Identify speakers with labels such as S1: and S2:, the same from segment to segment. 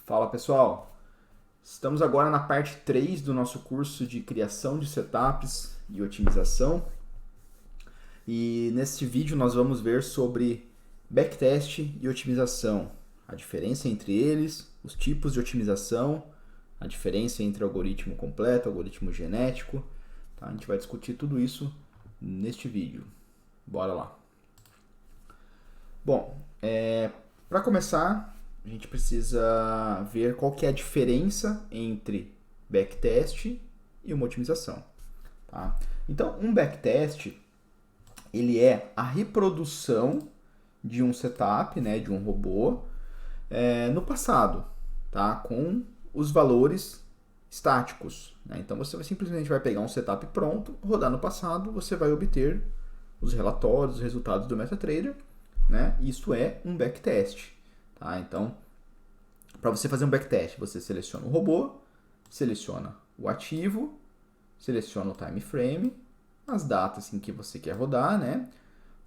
S1: Fala pessoal, estamos agora na parte 3 do nosso curso de criação de setups e otimização. E neste vídeo nós vamos ver sobre backtest e otimização, a diferença entre eles, os tipos de otimização, a diferença entre algoritmo completo e algoritmo genético. Tá? A gente vai discutir tudo isso neste vídeo. Bora lá. Bom, para começar, a gente precisa ver qual que é a diferença entre backtest e uma otimização. Tá? Então, um backtest ele é a reprodução de um setup, né, de um robô, no passado, tá? Com os valores estáticos. Né? Então, você simplesmente vai pegar um setup pronto, rodar no passado, você vai obter os relatórios, os resultados do MetaTrader. Né? Isso é um backtest. Tá? Então, para você fazer um backtest, você seleciona o robô, seleciona o ativo, seleciona o time frame, as datas em que você quer rodar, né?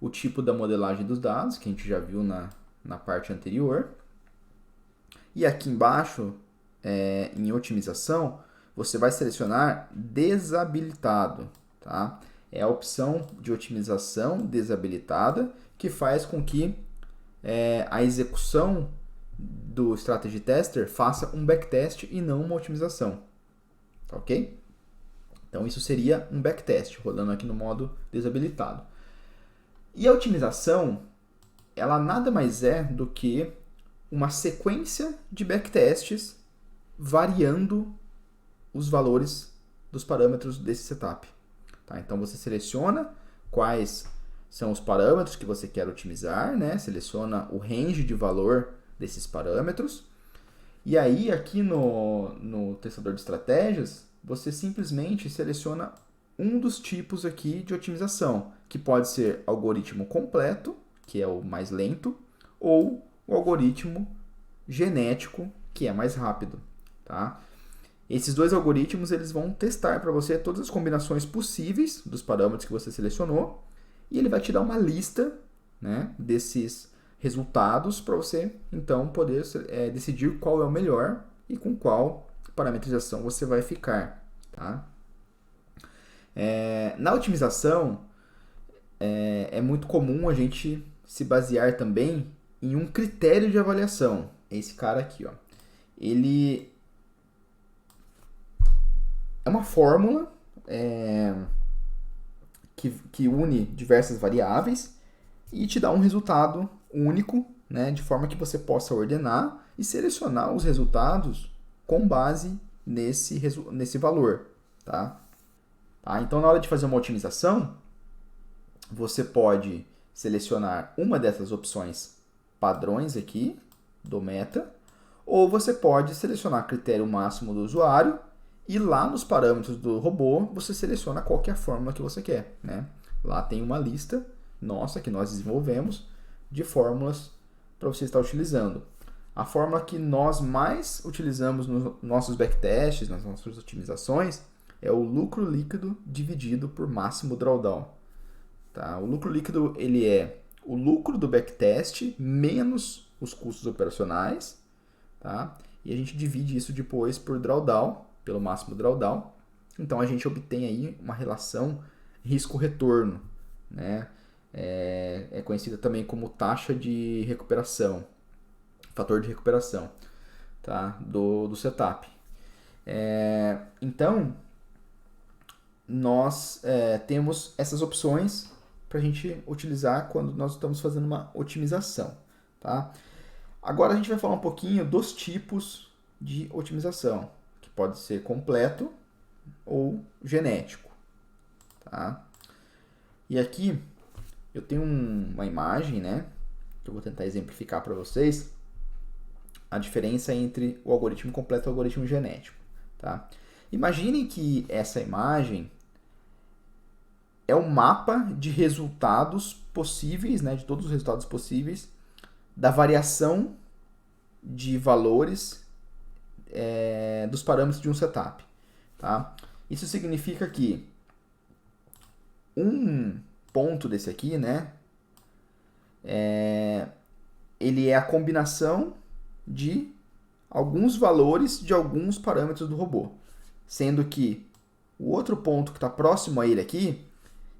S1: O tipo da modelagem dos dados, que a gente já viu na parte anterior. E aqui embaixo, em otimização, você vai selecionar desabilitado. Tá? É a opção de otimização desabilitada que faz com que a execução do Strategy Tester faça um backtest e não uma otimização. Tá ok? Então isso seria um backtest, rodando aqui no modo desabilitado. E a otimização, ela nada mais é do que uma sequência de backtests variando os valores dos parâmetros desse setup. Tá? Então você seleciona quais são os parâmetros que você quer otimizar, né? Seleciona o range de valor desses parâmetros. E aí, aqui no testador de estratégias, você simplesmente seleciona um dos tipos aqui de otimização, que pode ser algoritmo completo, que é o mais lento, ou o algoritmo genético, que é mais rápido. Tá? Esses dois algoritmos eles vão testar para você todas as combinações possíveis dos parâmetros que você selecionou e ele vai te dar uma lista, né, desses resultados para você então poder decidir qual é o melhor e com qual parametrização você vai ficar. Tá? Na otimização é muito comum a gente se basear também em um critério de avaliação. Esse cara aqui, ó. Ele é uma fórmula que une diversas variáveis e te dá um resultado único, né, de forma que você possa ordenar e selecionar os resultados com base nesse valor. Tá? Então, na hora de fazer uma otimização, você pode selecionar uma dessas opções padrões aqui do meta, ou você pode selecionar critério máximo do usuário e lá nos parâmetros do robô você seleciona qualquer fórmula que você quer. Né? Lá tem uma lista nossa que nós desenvolvemos de fórmulas para você estar utilizando. A fórmula que nós mais utilizamos nos nossos backtests, nas nossas otimizações, é o lucro líquido dividido por máximo drawdown. Tá? O lucro líquido ele é o lucro do backtest menos os custos operacionais. Tá? E a gente divide isso depois por drawdown, pelo máximo drawdown. Então a gente obtém aí uma relação risco-retorno. Né? É conhecida também como taxa de recuperação, fator de recuperação, tá? do setup. Então, nós temos essas opções para a gente utilizar quando nós estamos fazendo uma otimização. Tá? Agora a gente vai falar um pouquinho dos tipos de otimização, que pode ser completo ou genético. Tá? E aqui eu tenho uma imagem, né, que eu vou tentar exemplificar para vocês a diferença entre o algoritmo completo e o algoritmo genético. Tá? Imaginem que essa imagem é um mapa de resultados possíveis, né, de todos os resultados possíveis, da variação de valores dos parâmetros de um setup. Tá? Isso significa que um ponto desse aqui, né, ele é a combinação de alguns valores de alguns parâmetros do robô. Sendo que o outro ponto que está próximo a ele aqui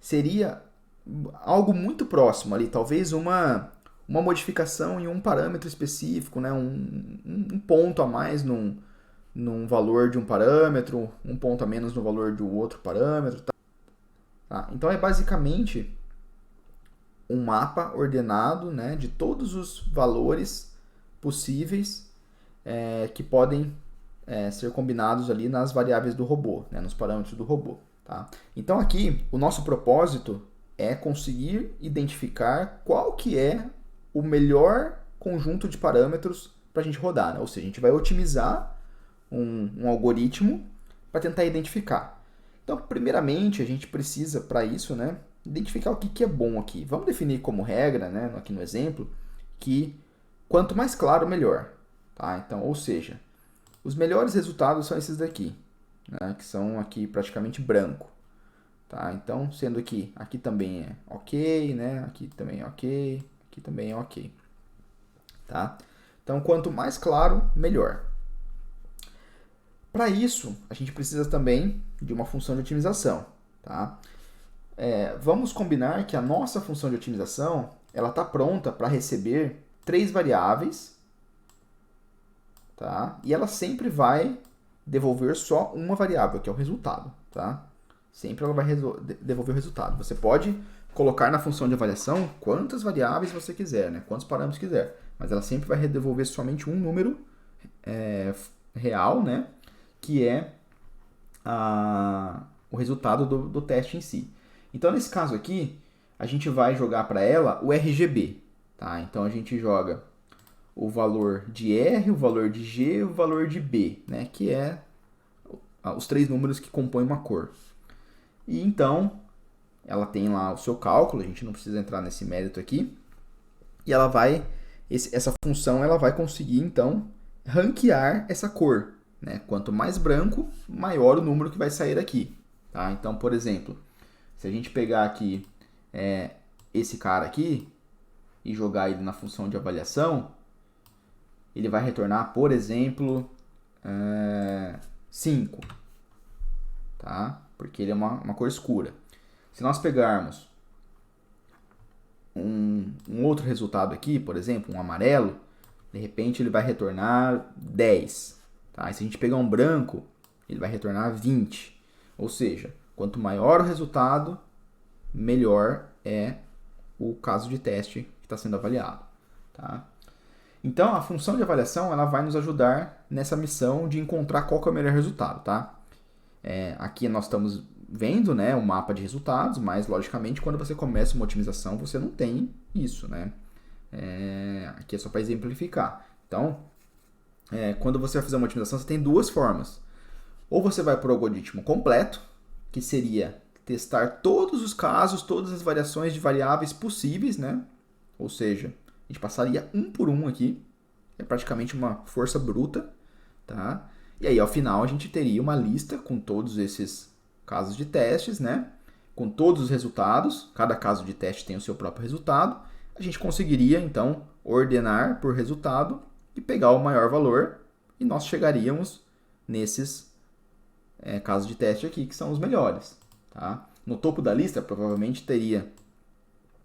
S1: seria algo muito próximo ali, talvez uma modificação em um parâmetro específico, né? um ponto a mais num valor de um parâmetro, um ponto a menos no valor de outro parâmetro. Tá? Então é basicamente um mapa ordenado, né, de todos os valores possíveis que podem ser combinados ali nas variáveis do robô, né, nos parâmetros do robô. Tá? Então aqui o nosso propósito é conseguir identificar qual que é o melhor conjunto de parâmetros para a gente rodar. Né? Ou seja, a gente vai otimizar um algoritmo para tentar identificar. Então, primeiramente, a gente precisa, para isso, né, identificar o que é bom aqui. Vamos definir como regra, né, aqui no exemplo, que quanto mais claro, melhor. Tá? Então, ou seja, os melhores resultados são esses daqui, né, que são aqui praticamente branco. Tá? Então, sendo que aqui também é ok, né, aqui também é ok, aqui também é ok. Tá? Então, quanto mais claro, melhor. Para isso, a gente precisa também de uma função de otimização. Tá? Vamos combinar que a nossa função de otimização ela está pronta para receber 3 variáveis, tá? E ela sempre vai devolver só uma variável, que é o resultado. Tá? Sempre ela vai devolver o resultado. Você pode colocar na função de avaliação quantas variáveis você quiser, né? Quantos parâmetros quiser, mas ela sempre vai devolver somente um número real, né? Que é o resultado do teste em si. Então, nesse caso aqui, a gente vai jogar para ela o RGB. Tá? Então, a gente joga o valor de R, o valor de G e o valor de B, né? Que é os 3 números que compõem uma cor. E então, ela tem lá o seu cálculo, a gente não precisa entrar nesse mérito aqui. E ela vai, essa função ela vai conseguir, então, ranquear essa cor. Né? Quanto mais branco, maior o número que vai sair aqui. Tá? Então, por exemplo, se a gente pegar aqui esse cara aqui e jogar ele na função de avaliação, ele vai retornar, por exemplo, 5. Tá? Porque ele é uma cor escura. Se nós pegarmos um outro resultado aqui, por exemplo, um amarelo, de repente ele vai retornar 10. Tá? E se a gente pegar um branco, ele vai retornar 20. Ou seja, quanto maior o resultado, melhor é o caso de teste que está sendo avaliado. Tá? Então, a função de avaliação ela vai nos ajudar nessa missão de encontrar qual que é o melhor resultado. Tá? Aqui nós estamos vendo, né, o mapa de resultados, mas, logicamente, quando você começa uma otimização, você não tem isso. Né? Aqui é só para exemplificar. Então, quando você vai fazer uma otimização, você tem 2 formas. Ou você vai para o algoritmo completo, que seria testar todos os casos, todas as variações de variáveis possíveis, né? Ou seja, a gente passaria um por um aqui. É praticamente uma força bruta. Tá? E aí, ao final, a gente teria uma lista com todos esses casos de testes, né? Com todos os resultados. Cada caso de teste tem o seu próprio resultado. A gente conseguiria, então, ordenar por resultado e pegar o maior valor, e nós chegaríamos nesses casos de teste aqui, que são os melhores. Tá? No topo da lista, provavelmente teria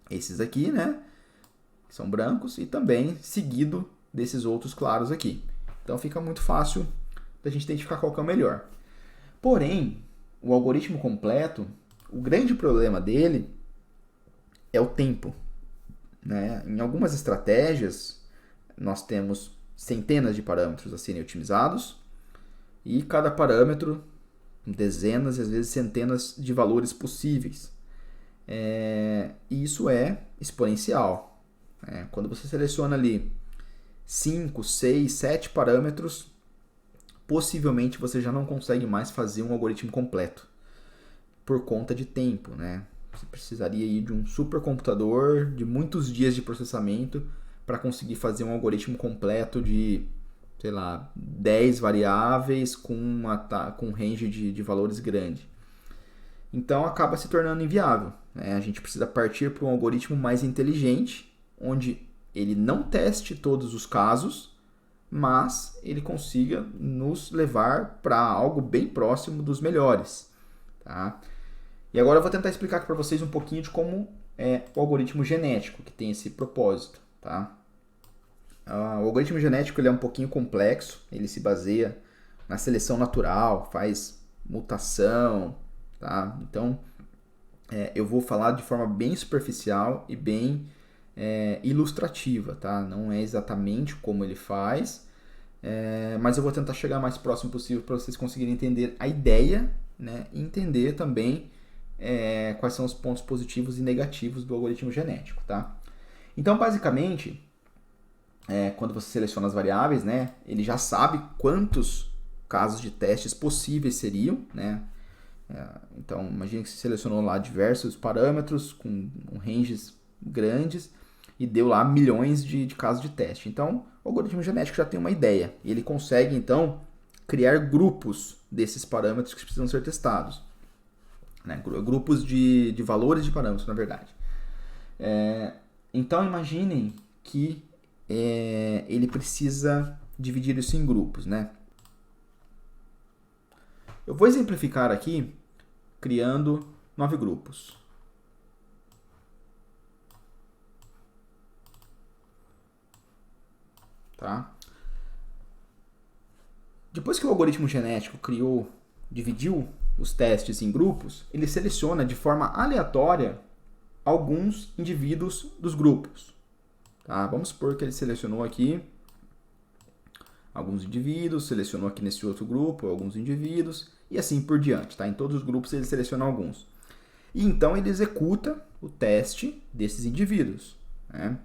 S1: esses aqui, né? Que são brancos, e também seguido desses outros claros aqui. Então fica muito fácil da gente identificar qual que é o melhor. Porém, o algoritmo completo, o grande problema dele é o tempo. Né? Em algumas estratégias, nós temos centenas de parâmetros a serem otimizados e cada parâmetro dezenas e às vezes centenas de valores possíveis. E isso é exponencial. Quando você seleciona ali 5, 6, 7 parâmetros, possivelmente você já não consegue mais fazer um algoritmo completo por conta de tempo. Né? Você precisaria ir de um supercomputador, de muitos dias de processamento para conseguir fazer um algoritmo completo de, sei lá, 10 variáveis com um range de valores grande. Então acaba se tornando inviável. Né? A gente precisa partir para um algoritmo mais inteligente, onde ele não teste todos os casos, mas ele consiga nos levar para algo bem próximo dos melhores. Tá? E agora eu vou tentar explicar aqui para vocês um pouquinho de como é o algoritmo genético, que tem esse propósito. Tá? O algoritmo genético ele é um pouquinho complexo, ele se baseia na seleção natural, faz mutação. Tá? Então, eu vou falar de forma bem superficial e bem ilustrativa. Tá? Não é exatamente como ele faz, mas eu vou tentar chegar mais próximo possível para vocês conseguirem entender a ideia, né? E entender também quais são os pontos positivos e negativos do algoritmo genético. Tá? Então, basicamente, quando você seleciona as variáveis, né, ele já sabe quantos casos de testes possíveis seriam. Né? Então, imagine que você selecionou lá diversos parâmetros com ranges grandes e deu lá milhões de casos de teste. Então, o algoritmo genético já tem uma ideia. E ele consegue, então, criar grupos desses parâmetros que precisam ser testados. Né? Grupos de valores de parâmetros, na verdade. Então, imaginem que ele precisa dividir isso em grupos. Né? Eu vou exemplificar aqui criando 9 grupos. Tá? Depois que o algoritmo genético dividiu os testes em grupos, ele seleciona de forma aleatória alguns indivíduos dos grupos. Tá? Vamos supor que ele selecionou aqui alguns indivíduos, selecionou aqui nesse outro grupo alguns indivíduos e assim por diante. Tá? Em todos os grupos ele seleciona alguns. E então ele executa o teste desses indivíduos. Né?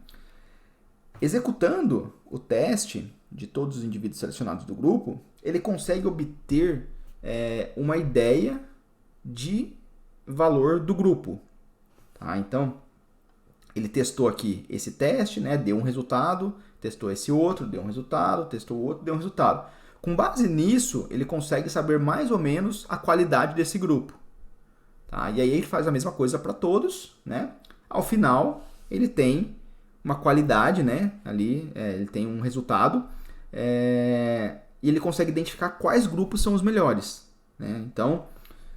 S1: Executando o teste de todos os indivíduos selecionados do grupo, ele consegue obter uma ideia de valor do grupo. Tá? Então, ele testou aqui esse teste, né, deu um resultado, testou esse outro, deu um resultado, testou o outro, deu um resultado. Com base nisso, ele consegue saber mais ou menos a qualidade desse grupo. Tá? E aí ele faz a mesma coisa para todos. Né? Ao final, ele tem uma qualidade, né? Ali ele tem um resultado e ele consegue identificar quais grupos são os melhores. Né? Então,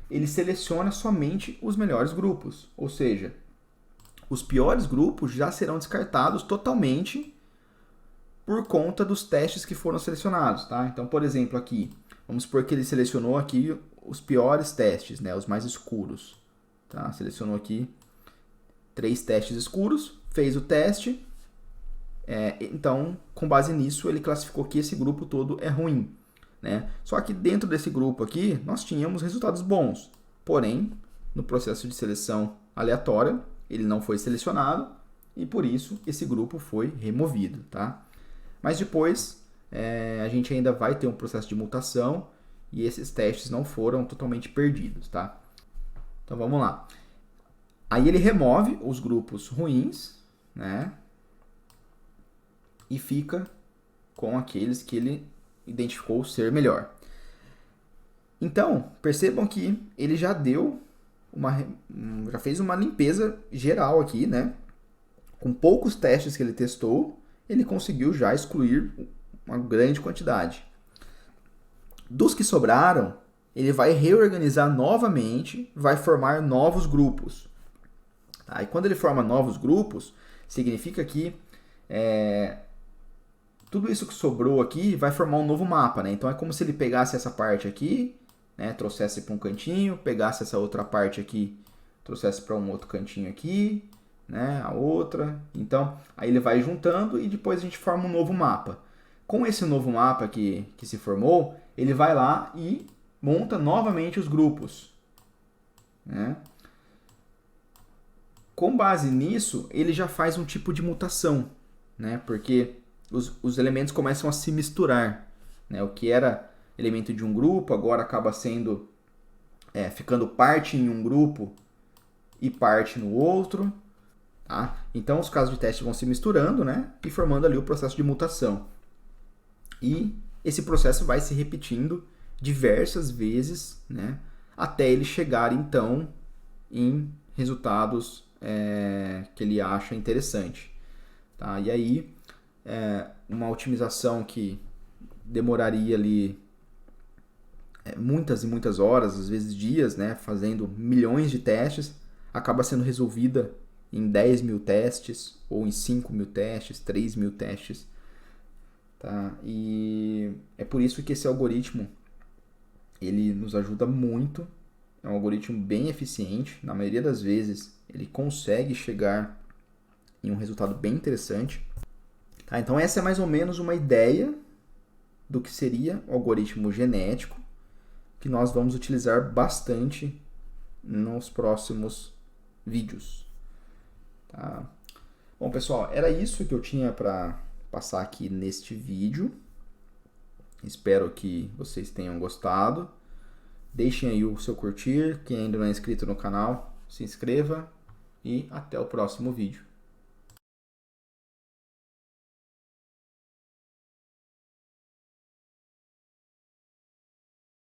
S1: ele seleciona somente os melhores grupos, ou seja, os piores grupos já serão descartados totalmente por conta dos testes que foram selecionados. Tá? Então, por exemplo, aqui, vamos supor que ele selecionou aqui os piores testes, né? Os mais escuros. Tá? Selecionou aqui 3 testes escuros, fez o teste, então, com base nisso, ele classificou que esse grupo todo é ruim. Né? Só que dentro desse grupo aqui, nós tínhamos resultados bons. Porém, no processo de seleção aleatória, ele não foi selecionado e, por isso, esse grupo foi removido. Tá? Mas depois, a gente ainda vai ter um processo de mutação e esses testes não foram totalmente perdidos. Tá? Então, vamos lá. Aí ele remove os grupos ruins, né? E fica com aqueles que ele identificou ser melhor. Então, percebam que ele já já fez uma limpeza geral aqui, né? Com poucos testes que ele testou, ele conseguiu já excluir uma grande quantidade. Dos que sobraram, ele vai reorganizar novamente, vai formar novos grupos. Tá? E quando ele forma novos grupos, significa que tudo isso que sobrou aqui vai formar um novo mapa. Né? Então é como se ele pegasse essa parte aqui, né, trouxesse para um cantinho, pegasse essa outra parte aqui, trouxesse para um outro cantinho aqui, né, a outra. Então aí ele vai juntando e depois a gente forma um novo mapa. Com esse novo mapa que se formou, ele vai lá e monta novamente os grupos. Né? Com base nisso, ele já faz um tipo de mutação, né? Porque os elementos começam a se misturar. Né? O que era elemento de um grupo agora acaba sendo ficando parte em um grupo e parte no outro. Tá? Então os casos de teste vão se misturando, né? E formando ali o processo de mutação. E esse processo vai se repetindo diversas vezes, né? Até ele chegar então em resultados que ele acha interessante. Tá? E aí, uma otimização que demoraria ali muitas e muitas horas, às vezes dias, né, fazendo milhões de testes, acaba sendo resolvida em 10 mil testes, ou em 5 mil testes, 3 mil testes. Tá? E é por isso que esse algoritmo ele nos ajuda muito. É um algoritmo bem eficiente. Na maioria das vezes, ele consegue chegar em um resultado bem interessante. Tá? Então, essa é mais ou menos uma ideia do que seria o algoritmo genético, que nós vamos utilizar bastante nos próximos vídeos. Tá? Bom, pessoal, era isso que eu tinha para passar aqui neste vídeo. Espero que vocês tenham gostado. Deixem aí o seu curtir. Quem ainda não é inscrito no canal, se inscreva. E até o próximo vídeo.